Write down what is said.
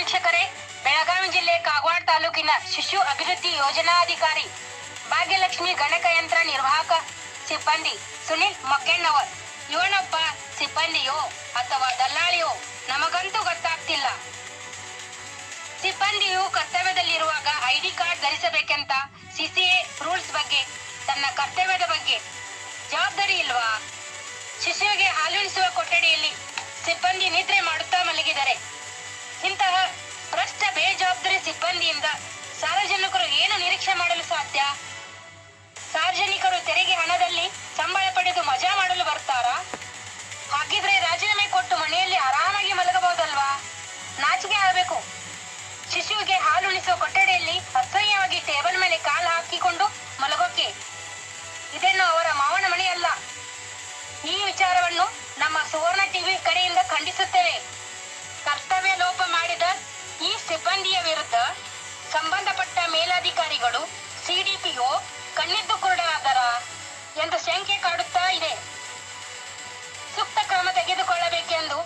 ವೀಕ್ಷಕರೇ, ಬೆಳಗಾವಿ ಜಿಲ್ಲೆ ಕಾಗವಾಡ ತಾಲೂಕಿನ ಶಿಶು ಅಭಿವೃದ್ಧಿ ಯೋಜನಾಧಿಕಾರಿ ಭಾಗ್ಯಲಕ್ಷ್ಮಿ ಗಣಕಯಂತ್ರ ನಿರ್ವಾಹಕ ಸಿಬ್ಬಂದಿ ಸುನಿಲ್ ಮಕ್ಕಣ್ಣವರ್ ಇವನೊಬ್ಬ ಸಿಬ್ಬಂದಿಯೋ ಅಥವಾ ದಲ್ಲಾಳಿಯೋ ನಮಗಂತೂ ಗೊತ್ತಾಗ್ತಿಲ್ಲ. ಸಿಬ್ಬಂದಿಯು ಕರ್ತವ್ಯದಲ್ಲಿರುವಾಗ ಐಡಿ ಕಾರ್ಡ್ ಧರಿಸಬೇಕೆಂತ ಸಿಸಿಎ ರೂಲ್ಸ್ ಬಗ್ಗೆ, ತನ್ನ ಕರ್ತವ್ಯದ ಬಗ್ಗೆ ಜವಾಬ್ದಾರಿ ಇಲ್ವಾ? ಶಿಶುವಿಗೆ ಹಾಲುಣಿಸುವ ಕೊಠಡಿಯಲ್ಲಿ ಸಿಬ್ಬಂದಿ ನಿದ್ರೆ ಮಾಡುತ್ತಾ ಮಲಗಿದರೆ ಇಂತಹ ಭ್ರಷ್ಟ ಬೇಜವಾಬ್ದಾರಿ ಸಿಬ್ಬಂದಿಯಿಂದ ಸಾರ್ವಜನಿಕರು ಏನು ನಿರೀಕ್ಷೆ ಮಾಡಲು ಸಾಧ್ಯ? ಸಾರ್ವಜನಿಕರು ತೆರಿಗೆ ಹಣದಲ್ಲಿ ಸಂಬಳ ಪಡೆದು ಮಜಾ ಮಾಡಲು ಬರ್ತಾರಾ? ಹಾಗಿದ್ರೆ ರಾಜೀನಾಮೆ ಕೊಟ್ಟು ಮನೆಯಲ್ಲಿ ಆರಾಮಾಗಿ ಮಲಗಬಹುದಲ್ವಾ? ನಾಚಿಕೆ ಆಗಬೇಕು. ಶಿಶುವಿಗೆ ಹಾಲುಣಿಸುವ ಕೊಠಡಿಯಲ್ಲಿ ಅಸಹ್ಯವಾಗಿ ಟೇಬಲ್ ಮೇಲೆ ಕಾಲು ಹಾಕಿಕೊಂಡು ಮಲಗೋಕೆ. ಇದನ್ನು ಅವರ ಮಾವನ ಮನೆಯಲ್ಲ. ಈ ವಿಚಾರವನ್ನು ನಮ್ಮ ಸುವರ್ಣ ಟಿವಿ ಕಡೆಯಿಂದ ಖಂಡಿಸುತ್ತೇವೆ. ಕರ್ತವ್ಯ ಲೋಪ ಮಾಡಿದ ಈ ಸಿಬ್ಬಂದಿಯ ವಿರುದ್ಧ ಸಂಬಂಧಪಟ್ಟ ಮೇಲಾಧಿಕಾರಿಗಳು, ಸಿಡಿಪಿಒ ಕಣ್ಣಿದ್ದು ಕುರುಡರಾದರ ಎಂದು ಶಂಕೆ ಕಾಡುತ್ತಾ ಇದೆ. ಸೂಕ್ತ ಕ್ರಮ ತೆಗೆದುಕೊಳ್ಳಬೇಕೆಂದು